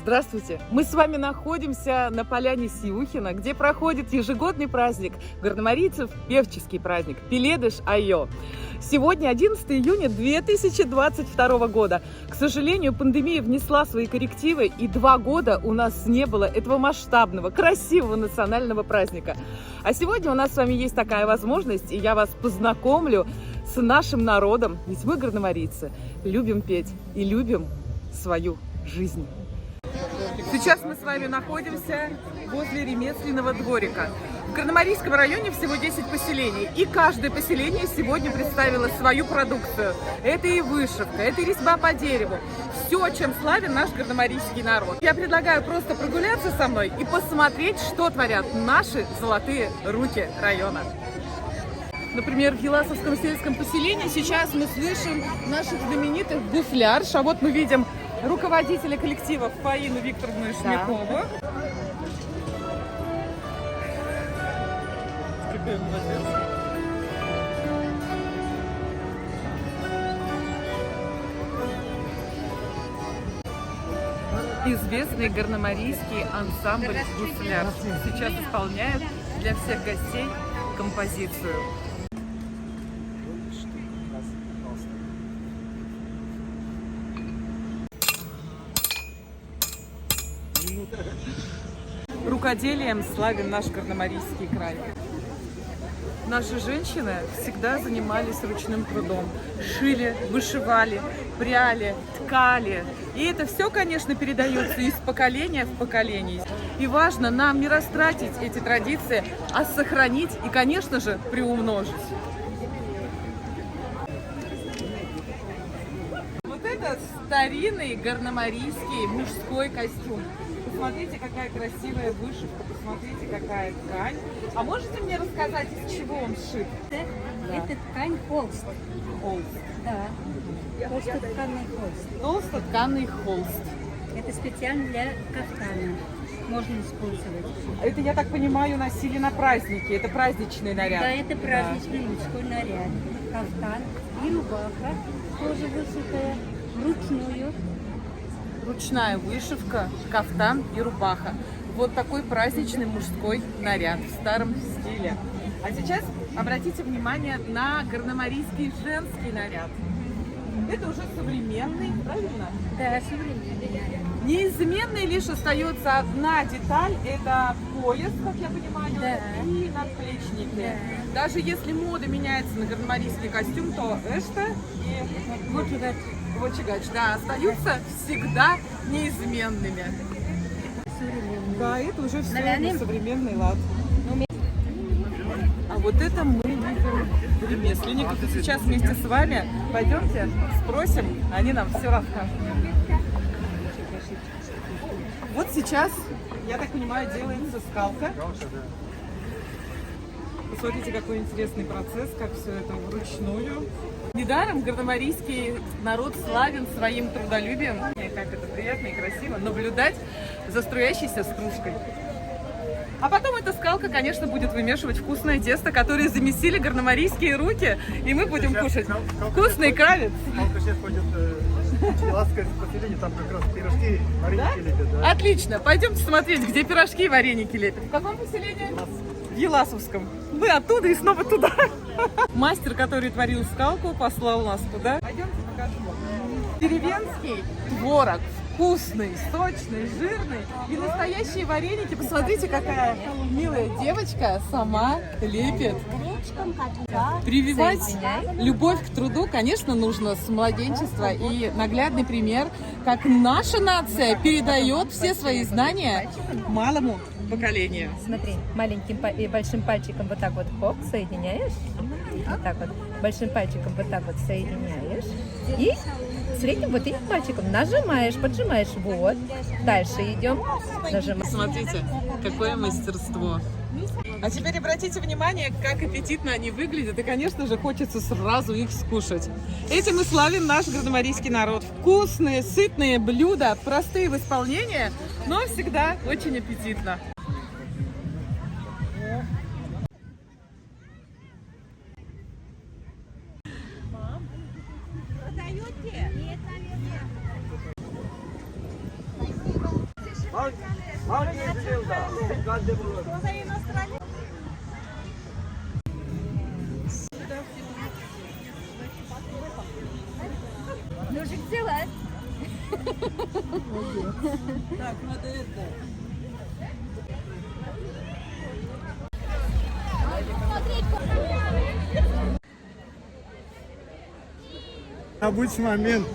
Здравствуйте! Мы с вами находимся на поляне Сиухина, где проходит ежегодный праздник горномарийцев, певческий праздник Пеледыш-Айо. Сегодня 11 июня 2022 года. К сожалению, пандемия внесла свои коррективы, и 2 года у нас не было этого масштабного, красивого национального праздника. А сегодня у нас с вами есть такая возможность, и я вас познакомлю с нашим народом, ведь мы, горномарийцы, любим петь и любим свою жизнь. Сейчас мы с вами находимся возле ремесленного дворика. В Горномарийском районе всего 10 поселений, и каждое поселение сегодня представило свою продукцию. Это и вышивка, это и резьба по дереву. Все, чем славен наш горномарийский народ. Я предлагаю просто прогуляться со мной и посмотреть, что творят наши золотые руки района. Например, в Еласовском сельском поселении сейчас мы слышим наших знаменитых гуслярш, а вот мы видим руководителя коллектива Фаину Викторовну Шмякову. Известный горномарийский ансамбль гуслярш сейчас исполняет для всех гостей композицию. Рукоделием славен наш Горномарийский край. Наши женщины всегда занимались ручным трудом. Шили, вышивали, пряли, ткали. И это все, конечно, передается из поколения в поколение. И важно нам не растратить эти традиции, а сохранить и, конечно же, приумножить. Вот это старинный горномарийский мужской костюм. Посмотрите, какая красивая вышивка, посмотрите, какая ткань. А можете мне рассказать, из чего он сшит? Это ткань холст. Холст. Да. Толстотканый холст. Толстотканый холст. Это специально для кафтана. Можно использовать. Это, я так понимаю, носили на праздники. Это праздничный наряд. Да, это праздничный мужской наряд. Кафтан и рубаха тоже вышитая вручную. Ручная вышивка, кафтан и рубаха. Вот такой праздничный мужской наряд в старом стиле. А сейчас обратите внимание на горномарийский женский наряд. Это уже современный, правильно? Да, современный наряд. Неизменной лишь остается одна деталь, это пояс, как я понимаю, да, и надплечники. Да. Даже если мода меняется на горномарийский костюм, то эшта и вочигач, да, остаются всегда неизменными. Да, это уже все современный лад. А вот это мы видим ремесленников. И сейчас вместе с вами пойдемте, спросим, они нам все расскажут. Вот сейчас, я так понимаю, делается скалка. Посмотрите, какой интересный процесс, как все это вручную. Недаром горномарийский народ славен своим трудолюбием. И как это приятно и красиво наблюдать за струящейся стружкой. А потом эта скалка, конечно, будет вымешивать вкусное тесто, которое замесили горномарийские руки, и мы будем кушать вкусный кавец. Там как раз пирожки, вареники лепят. Да? Отлично, пойдемте смотреть, где пирожки и вареники лепят. В каком поселении? В Еласовском. Мы оттуда и снова туда. Мастер, который творил скалку, послал нас туда. Пойдемте покажу. Деревенский творог. Вкусный, сочный, жирный и настоящие вареники. Посмотрите, какая милая девочка сама лепит. Прививать любовь к труду, конечно, нужно с младенчества. И наглядный пример, как наша нация передает все свои знания малому поколению. Смотри, маленьким и большим пальчиком вот так вот, хоп, соединяешь. Вот так вот, большим пальчиком вот так вот соединяешь. И средним вот этим пальчиком нажимаешь, поджимаешь. Вот. Дальше идем. Нажимаем. Смотрите, какое мастерство. А теперь обратите внимание, как аппетитно они выглядят. И, конечно же, хочется сразу их скушать. Этим и славен наш горномарийский народ. Вкусные, сытные блюда, простые в исполнении, но всегда очень аппетитно. Ножик взяла. Обычный момент.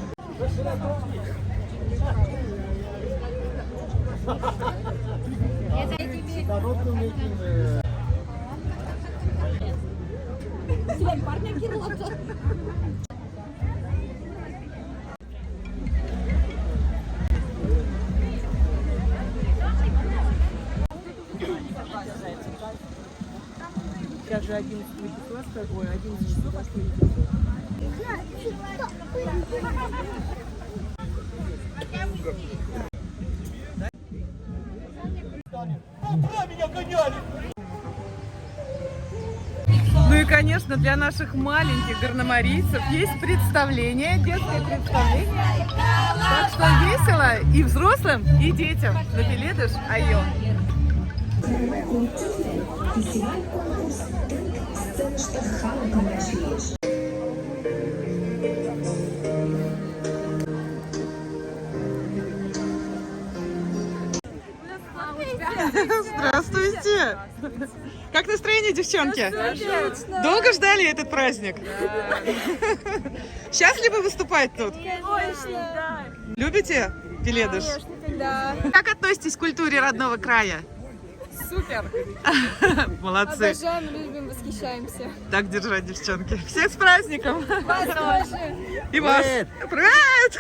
Даже 11 класс, ой, 11 класс. Ну и, конечно, для наших маленьких горномарийцев есть представление, детское представление. Так что весело и взрослым, и детям на Пеледыш Айо. Здравствуйте! Как настроение, девчонки? Отлично. Долго ждали этот праздник? Да. Счастливы выступать тут? Конечно. Любите Пеледыш? Да. Как относитесь к культуре родного края? Супер. Молодцы. Обожаем, любим, восхищаемся. Так держать, девчонки. Всех с праздником! Вас тоже. И вас! Привет!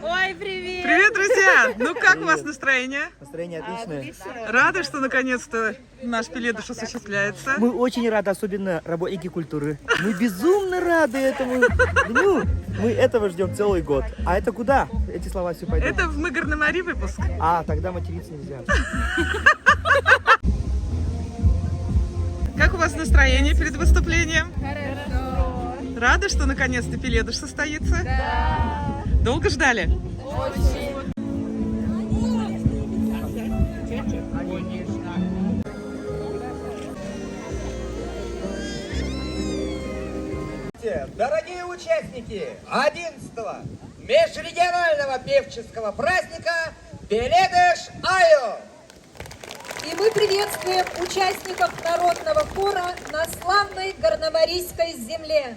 Ой, привет. Привет, друзья! Ну как у вас настроение? Настроение отличное. Рады, что наконец-то наш Пеледыш осуществляется. Мы очень рады, особенно работники культуры. Мы безумно рады этому дню. Мы этого ждем целый год. А это куда? Эти слова все пойдут. Это в «Мы Горномари» выпуск. А, тогда материться нельзя. Как у вас настроение перед выступлением? Хорошо. Рады, что наконец-то Пеледыш состоится? Да. Долго ждали? Очень. Дорогие участники 11-го межрегионального певческого праздника Пеледыш Айо! И мы приветствуем участников народного хора на славной Горномарийской земле.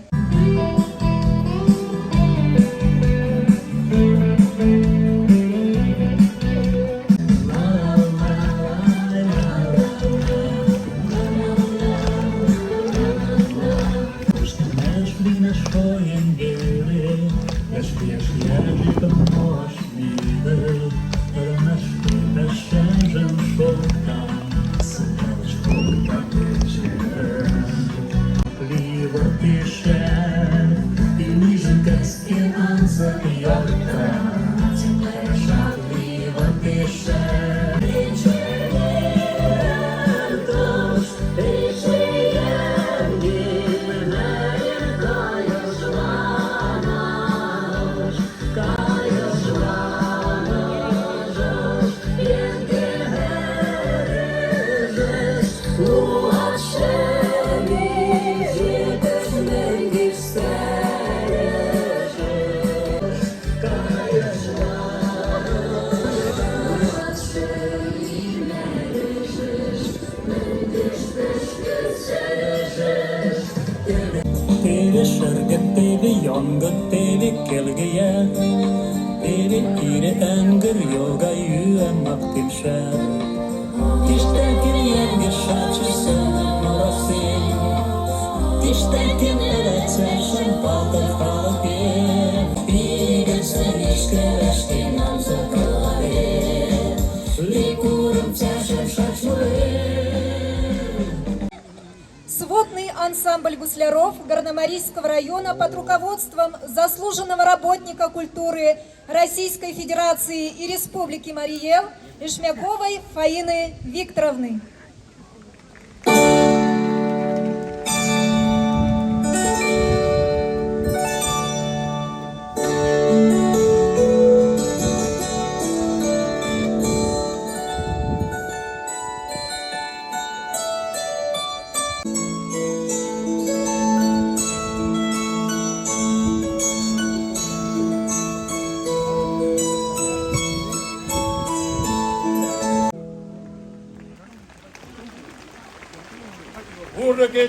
Сводный ансамбль гусляров Горномарийского района под руководством заслуженного работника культуры Российской Федерации и Республики Марий Эл Ишмяковой Фаины Викторовны.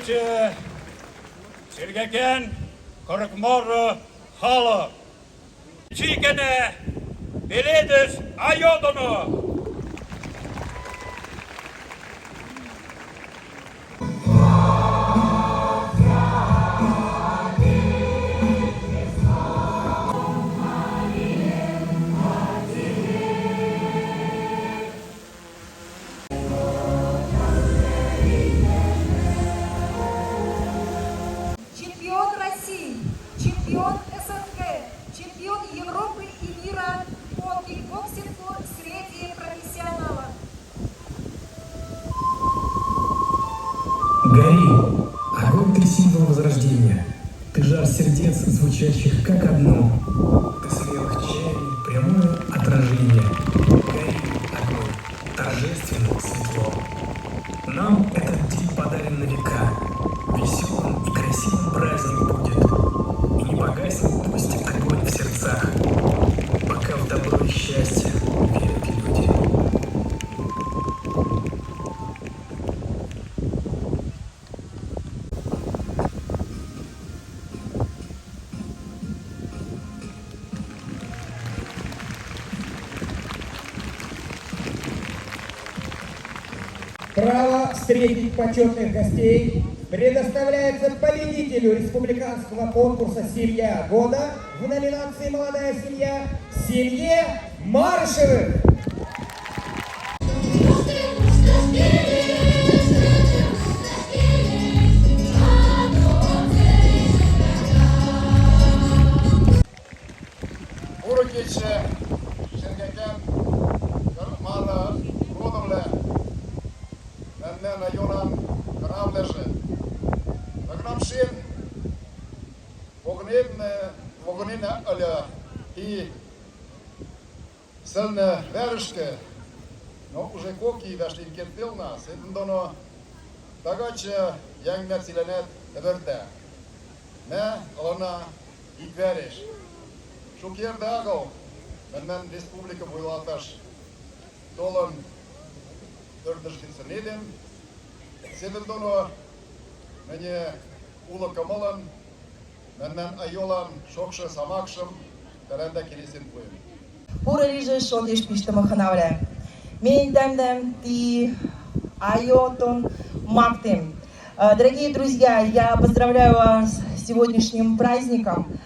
Urgitse, Sirgeken, Korkmorro, Halo. Tsikene, Peledes, Ayodono. Чемпион России, чемпион СНГ, чемпион Европы и мира по кикбоксингу среди профессионалов. Гори, огонь, ты символ возрождения. Ты жар сердец, звучащих как одно. Ты смелых чаяний, прямое отражение. Гори, огонь, торжественно, светло. Нам этот день подарен на века. Веселым и красивым праздник будет. И не погаснет пусть огонь в сердцах, пока в добро и счастье верят люди. Право встретить почетных гостей предоставляется победителю республиканского конкурса «Семья года» в номинации «Молодая семья» семье Маршевых. Urgitse, Sirgeken, Korkmorro, Rodovle. Männen Jonan, Kravlese. Nagramsin, Vognina Alja, и сильно вершке, но уже коки вошли в кемпил нас, это доно, tagace jängmätsilenet övertä. Me ona ikvärish. Шукердаго, männen Respublika Vuelatas, Dolon, Dördörskinsaneden, Seven dono, mäne Ulo Kamalan, männen Ajolan, Шокша Самакшам, Taranda Kirisin Puim. Pura rije шокиш пиштамаханавле. Мен дэмдэм ти айотон мактем. Дорогие друзья, я поздравляю вас с сегодняшним праздником.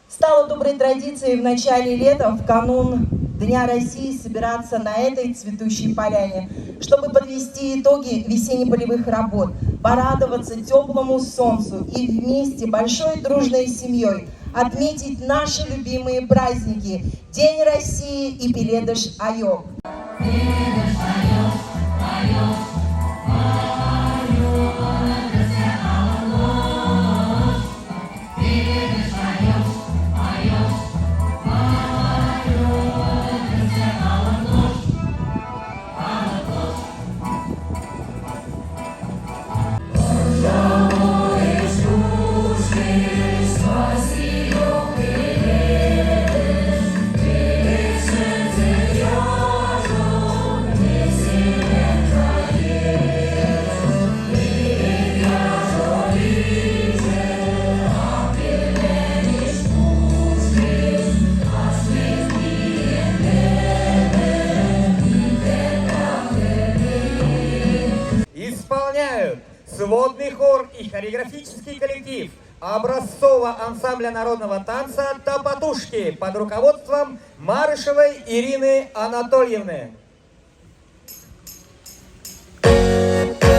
Стало доброй традицией в начале лета, в канун Дня России, собираться на этой цветущей поляне, чтобы подвести итоги весенне-полевых работ, порадоваться теплому солнцу и вместе большой дружной семьей отметить наши любимые праздники День России и Пеледыш Айо. Исполняют сводный хор и хореографический коллектив образцового ансамбля народного танца «Топотушки» под руководством Марышевой Ирины Анатольевны. Thank you.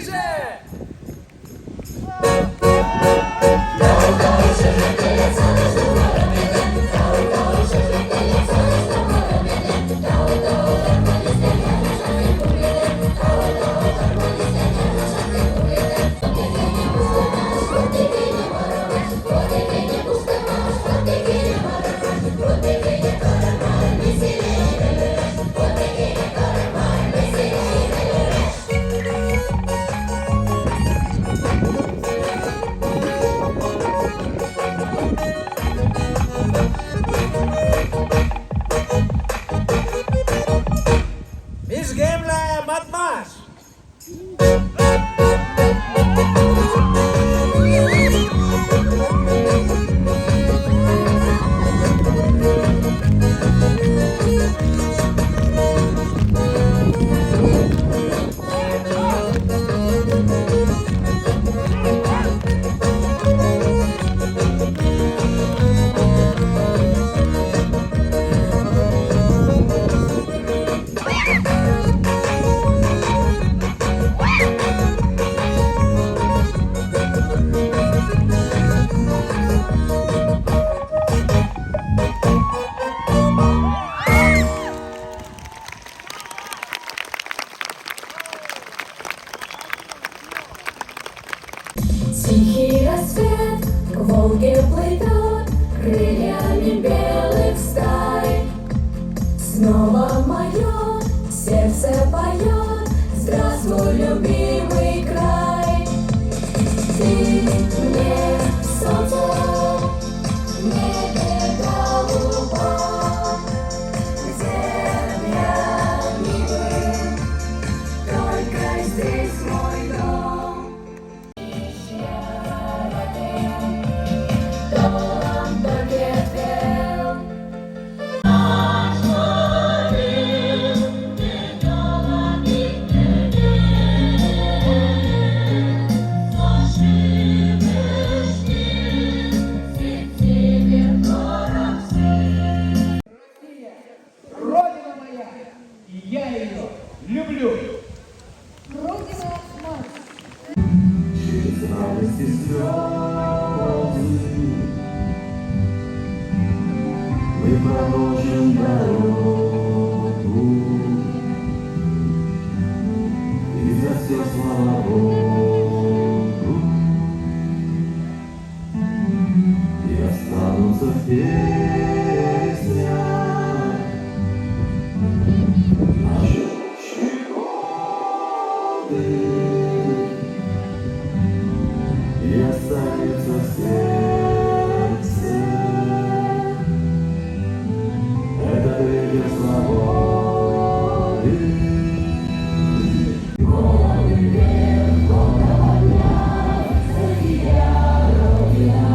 ближе! Мишгемля Матмаш! Тихий рассвет к Волге плывет крыльями белых стай. Снова мое сердце поет: здравствуй, любимый край. Ты мне солнце, небе голубом, земля милый, только здесь мой дом. Родина моя, и я ее люблю. Родина мать. Через радость и слезы мы проложим дорогу, и за все слава Богу, и останутся в песнях наши годы, и останется в сердце этот ветер свободы. Головы вверх, гордого дня, за тебя, Родина.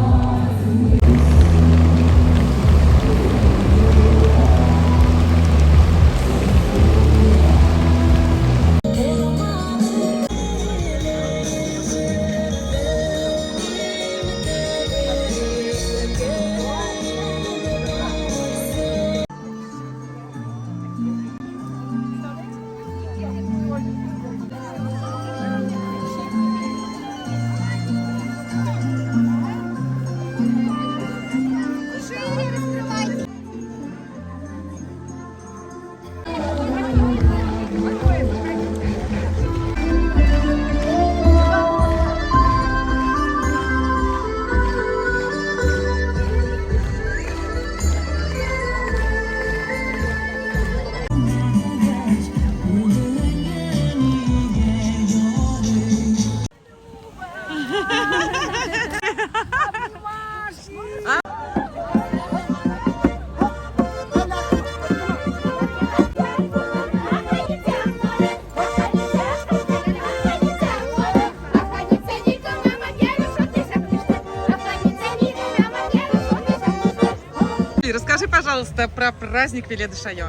Расскажи, пожалуйста, про праздник Пеле де Шайо.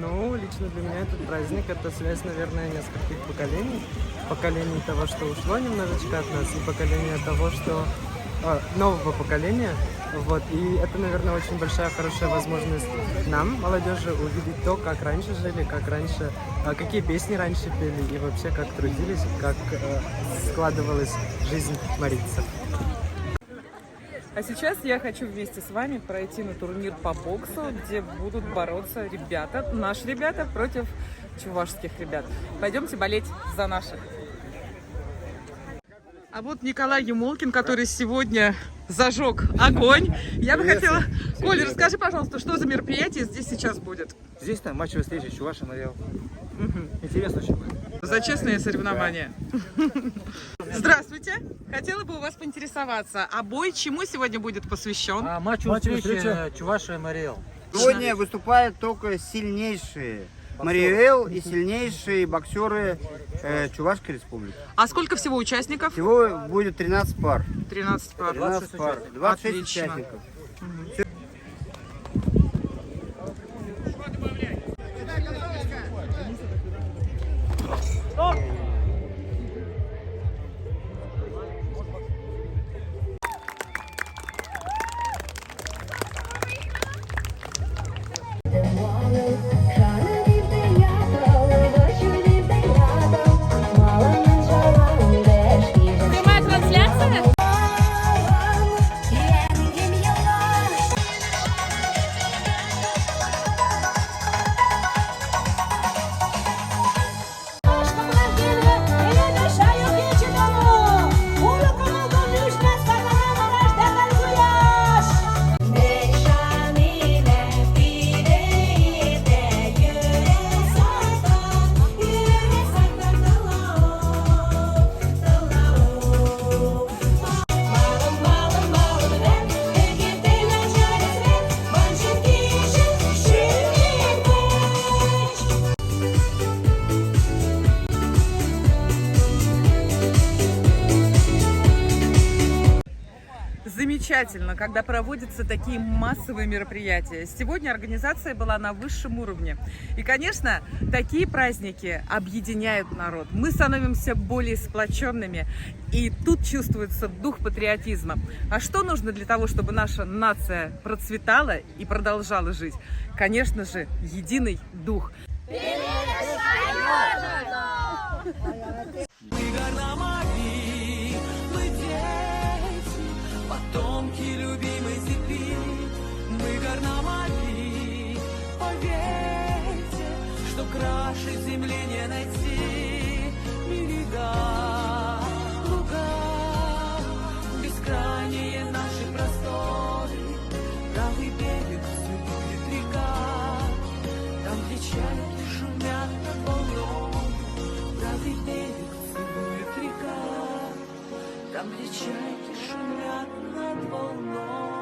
Ну, лично для меня этот праздник — это связь, наверное, нескольких поколений. Поколение того, что ушло немножечко от нас, и поколение того, что нового поколения. Вот. И это, наверное, очень большая, хорошая возможность нам, молодежи, увидеть то, как раньше жили, как раньше, какие песни раньше пели и вообще как трудились, как складывалась жизнь марийцев. А сейчас я хочу вместе с вами пройти на турнир по боксу, где будут бороться ребята, наши ребята против чувашских ребят. Пойдемте болеть за наших. А вот Николай Емолкин, который сегодня зажег огонь. Я бы хотела... Коля, расскажи, пожалуйста, что за мероприятие здесь сейчас будет? Здесь там матчевая встреча Чуваша Мариэл. Интересно очень будет. За честные соревнования. Здравствуйте. Хотела бы у вас поинтересоваться, а бой чему сегодня будет посвящен? Матчевая встреча Чуваша Мариэл. Сегодня выступают только сильнейшие Мариэл и сильнейшие боксеры Чувашской республики. А сколько всего участников? Всего будет 13 пар. 13 пар. 13 пар. 26 Отлично. участников. Прямая трансляция? Замечательно, когда проводятся такие массовые мероприятия. Сегодня организация была на высшем уровне. И, конечно, такие праздники объединяют народ. Мы становимся более сплоченными, и тут чувствуется дух патриотизма. А что нужно для того, чтобы наша нация процветала и продолжала жить? Конечно же, единый дух. Потомки любимой степи, мы горномаги, поверьте, что краше земли не найти. Берега, луга, бескрайние наши просторы, правый берег все будет река, там, где чайки шумят над волной, правый берег все будет река, там, где чайки шумят над волной.